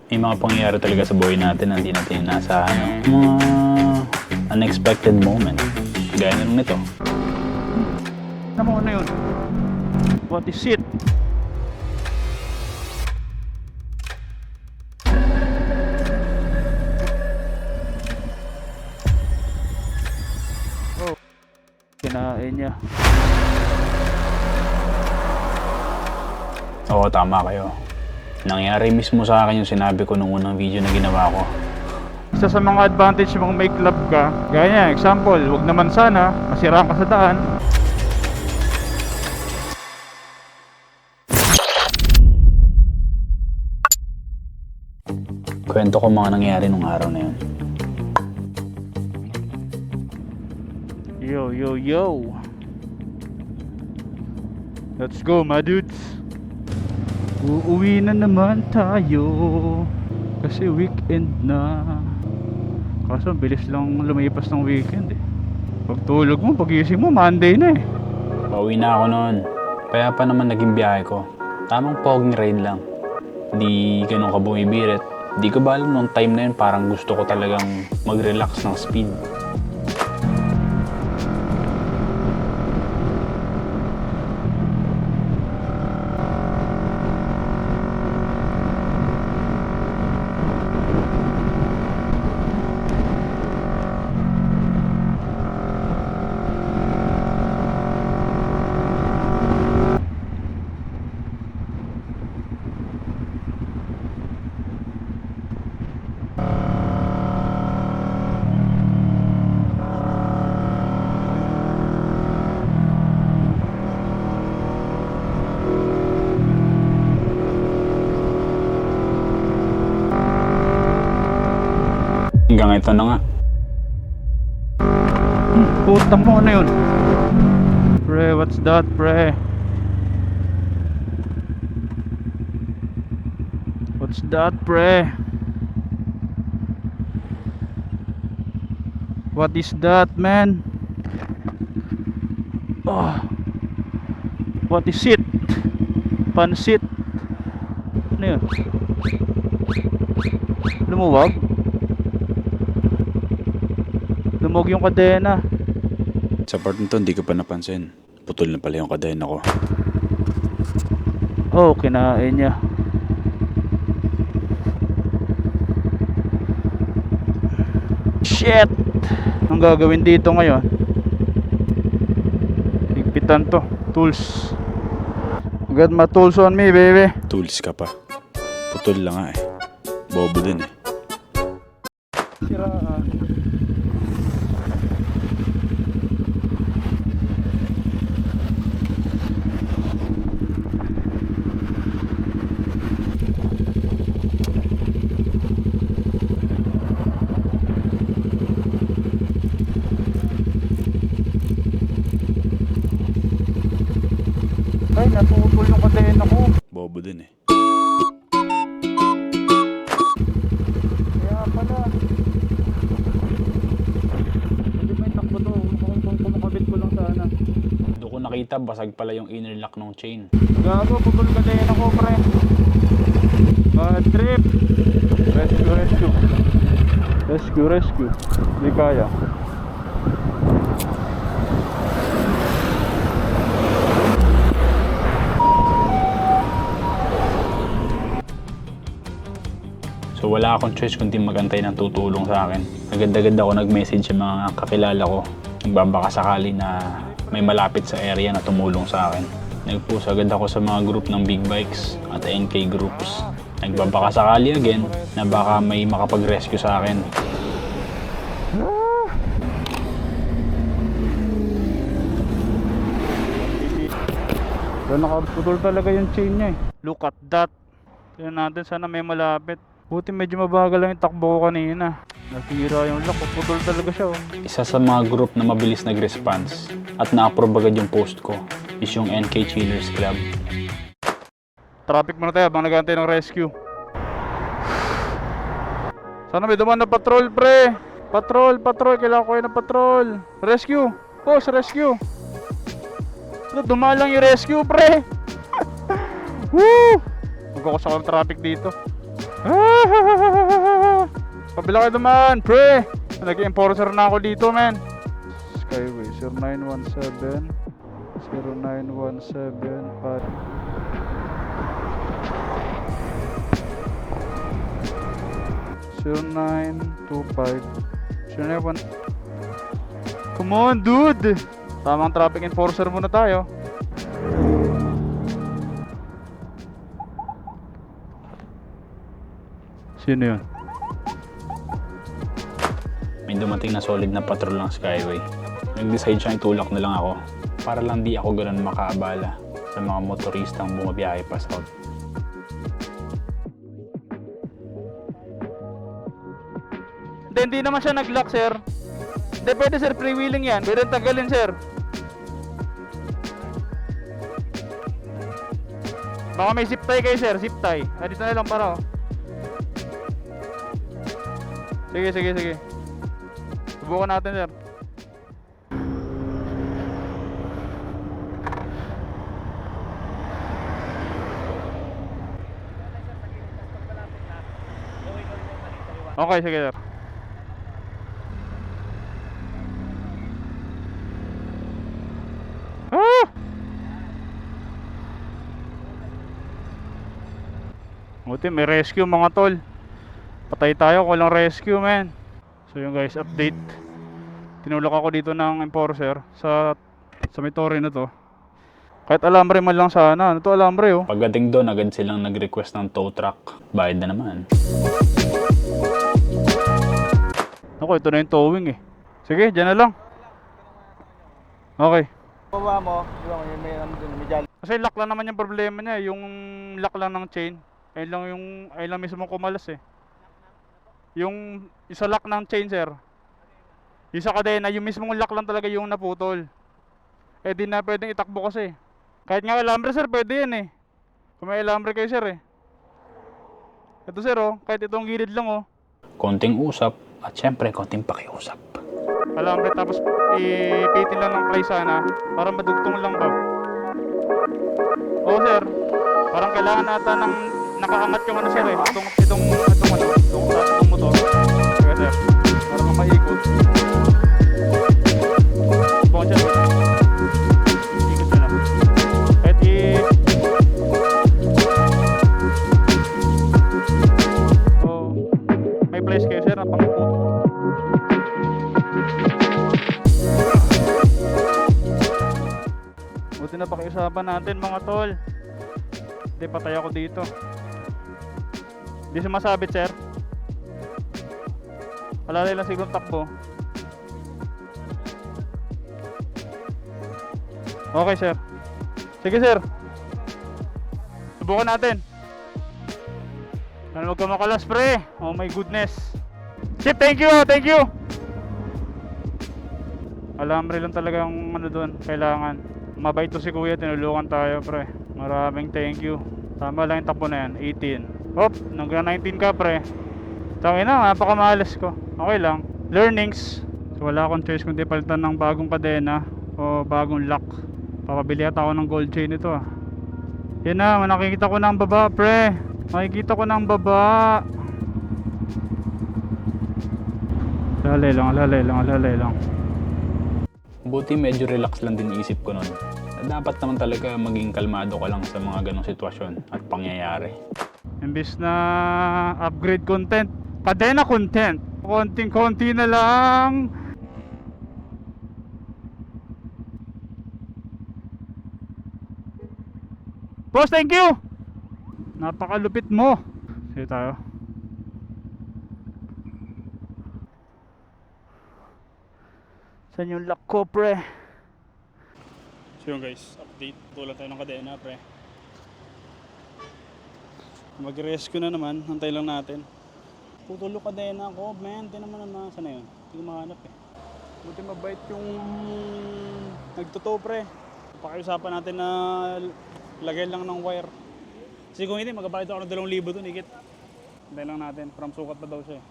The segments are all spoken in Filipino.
May mga pangyayari talaga sa buhay natin na hindi natin inaasahan. Mga unexpected moment. Gaya na nung nito. Ano yun? What is it? Oh, kinain niya. Oo, tama kayo. Nangyari mismo sa akin yung sinabi ko nung unang video na ginawa ko. Isa sa mga advantage mong may club ka, gaya niya, example, wag naman sana masiraan ka sa daan. Kwento ko mga nangyari nung araw na yun. Yo. Let's go, my dudes. Uuwi na naman tayo kasi weekend na. Kaso bilis lang lumipas ng weekend eh. Pagtulog mo, pagising mo, Monday na eh. Pauwi na ako noon. Kaya pa naman naging biyahe ko. Tamang poging ride lang. Di ganun ka bumibirit. Di ko ba alam nung time na yun parang gusto ko talagang mag-relax ng speed. Hanggang ito na nga. Putang mo, ano yun? Pre, what's that, pre? What's that, pre? What is that, man? Oh. What is it? Pansit. Ano yun? Lumuwag? Lumog yung kadena. Sa part nito hindi ko pa napansin. Putol na pala yung kadena ko. Oh, kinain niya. Shit! Ang gagawin dito ngayon? Higpitan to. Tools. Got my tools on me, baby. Tools ka pa. Putol lang nga eh. Bobo din eh. Siraan. Ay, natutol yung kadena ko. Bobo din eh. Kaya pala. Hindi may takbo to. Kung kumakabit ko lang sana. Doon ko nakita basag pala yung inner lock ng chain. Gago, putol kadena ko, pre. Bad trip. Rescue. Hindi kaya. So wala akong choice kundi magantay ng tutulong sa akin. Agad-agad ako nag-message sa mga kakilala ko. Nagbabaka sakali na may malapit sa area na tumulong sa akin. Nag-post agad ako sa mga group ng big bikes at NK groups. Nagbabaka sakali again na baka may makapag-rescue sa akin. Doon nakaputol talaga yung chain niya eh. Look at that. Tignan natin, sana may malapit. Buti medyo mabagal lang yung takbo ko kanina. Nasira yung lock, putol talaga siya oh. Isa sa mga group na mabilis nag-response at na-approve agad yung post ko is yung NK Chillers Club. Traffic muna tayo habang nag-aantay ng rescue. Sana may dumaan na patrol, pre. Patrol. Kailangan ko kayo ng patrol. Rescue. Boss, rescue. Dumaan lang yung rescue, pre. Woo! Huwag ako sa traffic dito. Kabila kayo naman, pre! Nag-enforcer na ako dito, man. Skyway, 0917 09175 0925 09. Come on, dude! Tamang traffic enforcer muna tayo. Sino yun? May dumating na solid na patrol ng Skyway. Nag-decide siya itulak na lang ako para lang di ako ganun makaabala sa mga motoristang bumabiyahe pa south. Hindi naman siya nag-lock, sir. Hindi pwede, sir. Freewheeling yan. Pwede tagalin, sir. Baka may zip tie kayo, sir. Zip tie. Dito na lang para, oh. Sige. Subukan natin, sir. Okay, sige, sir. Ah! Buti may rescue, mga tol. Patay tayo kung walang rescue, man. So yun, guys, update. Tinulak ako dito ng enforcer sa may torre na to. Kahit alambre man lang sana. Ano to, alambre, oh. Pagdating doon, agad silang nag-request ng tow truck. Bayad na naman. Ako, ito na yung towing, eh. Sige, dyan na lang. Okay. Baba mo, di ba, may jalo. Kasi lock lang naman yung problema niya, yung lock lang ng chain. Ayun lang mismo kumalas, eh. Yung isa lock ng chain, sir. Yung sa kadena, yung mismong lock lang talaga yung naputol. Eh di na pwedeng itakbo kasi. Kahit nga alambre, sir, pwede yan, eh. Kung may alambre kayo, sir, eh. Ito, sir, oh, kahit itong gilid lang, oh. Konting usap at syempre konting pakiusap. Alambre, tapos ipitin lang ng play sana para madugtong lang ba. Oo, sir. Parang kailangan nata ng nakaangat yung ano, sir, eh. Itong motor. Kaya, sir, para maikot. Bukan siya, sir. Ikot siya lang. Kahit may place kayo, sir, na pangupo. Buti na pakiusapan natin, mga tol. Hindi, patay ako dito. Hindi sumasabit, sir. Palalay lang siguro takbo. Okay, sir. Sige, sir. Subukan natin. Huwag ka makalas, pre. Oh my goodness. Chip, thank you, thank you. Alambre lang talaga yung ano doon, kailangan. Mabait to si kuya, tinulungan tayo, pre. Maraming thank you. Tama lang yung takbo na yan, 18. Hop, hanggang 19 ka, pre. Tangin na, napakamalas ko. Okay lang. Learnings. So wala akong choice kundi palitan ng bagong kadena o bagong lock. Papabili ata ako ng gold chain ito, ah. Yan na, nakikita ko na ang baba, pre. Makikita ko na ang baba. Lalay lang. Buti medyo relax lang din isip ko nun. Dapat naman talaga maging kalmado ka lang sa mga ganong sitwasyon at pangyayari. Imbis na upgrade content, kadena content. Konting-konti na lang. Boss, thank you. Napakalupit mo. Sige tayo. Saan yung lock ko, pre? So yun, guys, update. Tulad tayo ng kadena, pre. Mag-rescue na naman. Hantay lang natin. Tutulo kadena ko, man. Tinan mo naman. Saan na yun? Hindi ko mahanap, eh. Buti mabait yung nagtotoo, pre. Pakiusapan natin na lagay lang ng wire. Kasi kung hindi, magbabayad ako ng 2,000 doon, ikit. Hantay lang natin. From sukat pa daw siya, eh.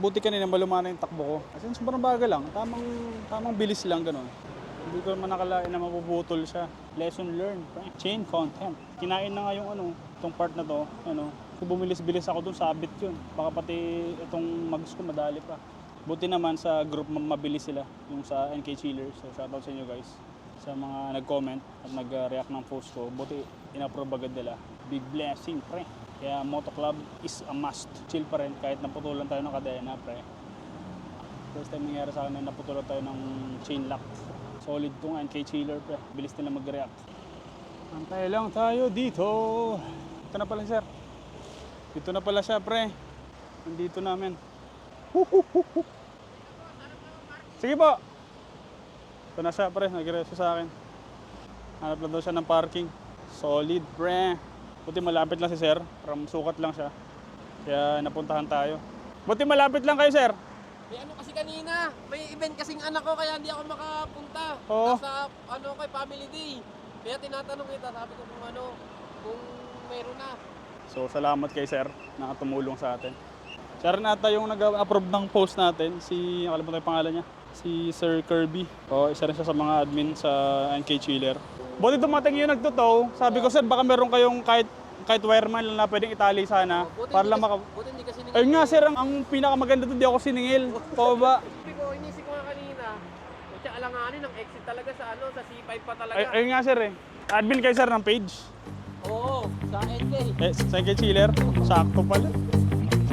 Buti kanina malumana yung takbo ko. Kasi sobrang bagal lang. Tamang bilis lang, gano'n. Hindi ko naman nakalain na mapuputol siya. Lesson learned. Chain content. Kinain na nga yung itong part na to. Kung bumilis-bilis ako dun, sabit yun. Baka pati itong mags ko madali pa. Buti naman sa group mabilis sila, yung sa NK Chillers. So shoutout sa inyo guys. Sa mga nag-comment at nag-react ng post ko. Buti in-approve agad nila. Big blessing, pre. Kaya Moto Club is a must. Chill pa rin kahit naputulan tayo ng kadena, pre. First time nangyari sa akin na naputulan tayo ng chain lock. Solid tong NK Chiller, pre. Bilis nila mag-react. Antay lang tayo dito. Ito na pala, sir. Dito na pala siya, pre. Nandito namin. Sige po. Ito na siya, pre. Nag-reso sa akin. Hanap lang daw siya ng parking. Solid, pre. Buti malapit lang si sir. From sukat lang siya. Kaya napuntahan tayo. Buti malapit lang kayo, sir. May ano kasi kanina, may event kasing anak ko kaya hindi ako makapunta. Oo. Nasa kay Family Day. Kaya tinatanong kita, sabi ko kung meron na. So, salamat kay sir na tumulong sa atin. Siya rin ata yung nag-approve ng post natin. Nakalimutan ko yung pangalan niya. Si Sir Kirby. Isa rin siya sa mga admin sa NK Chiller. Buti dumating yung nagtutow. Sabi ko, sir, baka meron kayong kahit wireman lang na pwedeng itali sana. Para lang Buti hindi kasi Ayun nga, sir, ang pinakamaganda doon, di ako siningil. Oo ba? Sabi ko, inisip ko nga kanina, kutya alanganin ang exit talaga sa C5 pa talaga. Ayun nga, sir, eh. Admin kayo, sir, ng page. Oo, sa NK. Sa NK Chiller. Sakto pala.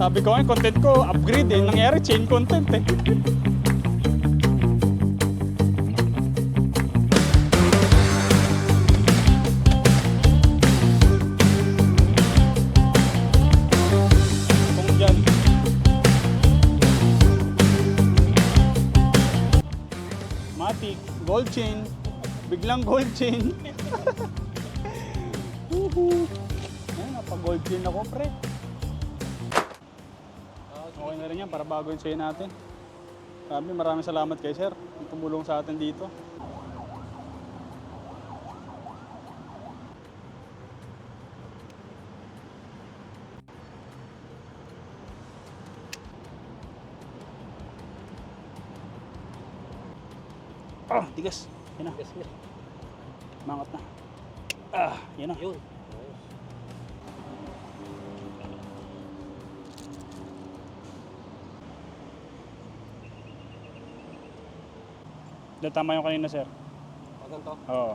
Sabi ko nga, content ko, upgrade eh. Nangyari, chain content eh. Kung dyan. Matic, gold chain. Biglang gold chain. Ayun, napag-gold chain ako, pre. Okay na rin yan para bago yung chain natin. Maraming salamat kay sir. Ang tumulong sa atin dito. Tigas. Yan na. Mangat na. Yan na. Yun. Tama yung kanina, sir. Ganito. Oo.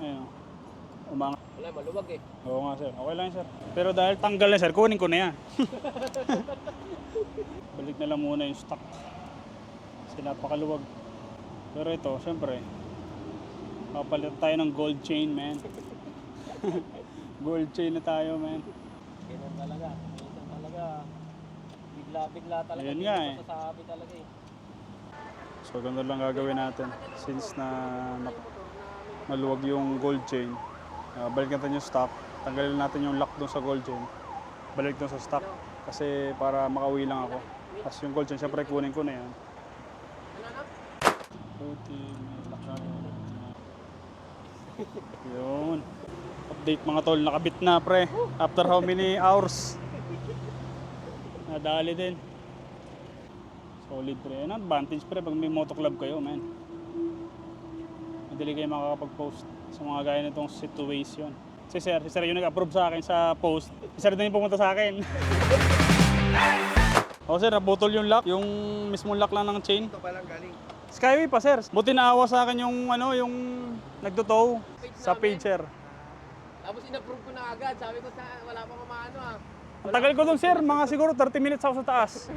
Ayun. Umangat. Wala, maluwag eh. Oo nga, sir. Okay lang yan, sir. Pero dahil tanggal na, sir, kunin ko na yan. Balik na lang muna yung stock. Kasi napakaluwag. Pero ito, siyempre, papalit tayo ng gold chain, man. Gold chain na tayo, man. Ganun talaga. Minsan talaga, bigla-bigla talaga. Ayun nga eh. Masasabi talaga eh. So, ganun lang gagawin natin. Since na maluwag yung gold chain, balik natin yung stock. Tanggalin natin yung lock doon sa gold chain. Balik doon sa stock. Kasi para makauwi lang ako. Tapos yung gold chain, syempre kunin ko na yan. Puti, may lock na yun. Update mga tol, nakabit na pre. After how many hours? Nadali din. Solid pre. Yan ang advantage pre pag may moto club kayo, man. Madali kayo makakapag-post sa mga gaya nitong situation. Si sir yung nag-approve sa akin sa post. Si sir din yung pumunta sa akin. O sir, naputol yung lock. Yung mismong lock lang ng chain. Ito palang galing. Skyway pa sir. Buti naawa sa akin yung yung nagtotow sa page sir. Tapos in-approve ko na agad. Sabi ko, wala pa mamaano ah. Ang tagal ko dun sir, mga siguro 30 minutes ako sa taas.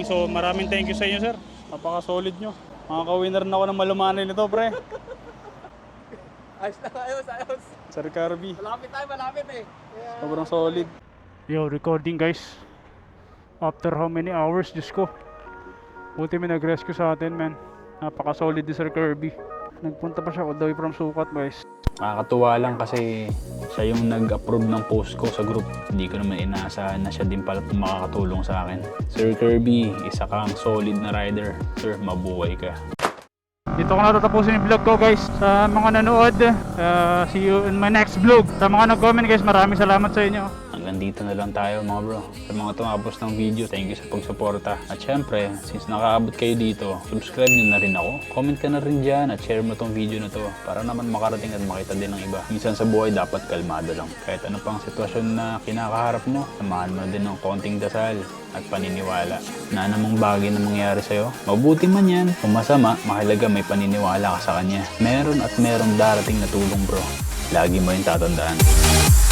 Maraming thank you sa inyo sir. Napaka-solid nyo. Makaka-winner na ako ng malumanay nito pre. Ayos. Sir Kirby. Malapit eh. Sobrang solid. Yo, recording guys. After how many hours, Diyos ko. Buti may nag-rescue sa atin, man. Napaka-solid ni Sir Kirby. Nagpunta pa siya all the way from Sukat, guys. Nakakatuwa lang kasi siya yung nag-approve ng post ko sa group. Hindi ko naman inaasahan na siya din pala makakatulong sa akin. Sir Kirby, isa kang solid na rider. Sir, mabuhay ka. Dito ko natatapusin yung vlog ko guys. Sa mga nanood, see you in my next vlog. Sa mga nag-comment guys, maraming salamat sa inyo. hanggang dito na lang tayo mga bro. Sa mga tumapos ng video, thank you sa pagsuporta. At syempre, since nakaabot kayo dito, subscribe nyo na rin ako. Comment ka na rin dyan at share mo tong video na to para naman makarating at makita din ng iba. Minsan sa buhay dapat kalmado lang. Kahit ano pang sitwasyon na kinakaharap mo, samahan mo din ng konting dasal at paniniwala na anumang bagay na mangyari sa'yo, mabuti man yan o masama, mahalaga may paniniwala ka sa kanya. Meron at meron darating na tulong bro. Lagi mo yung tatandaan.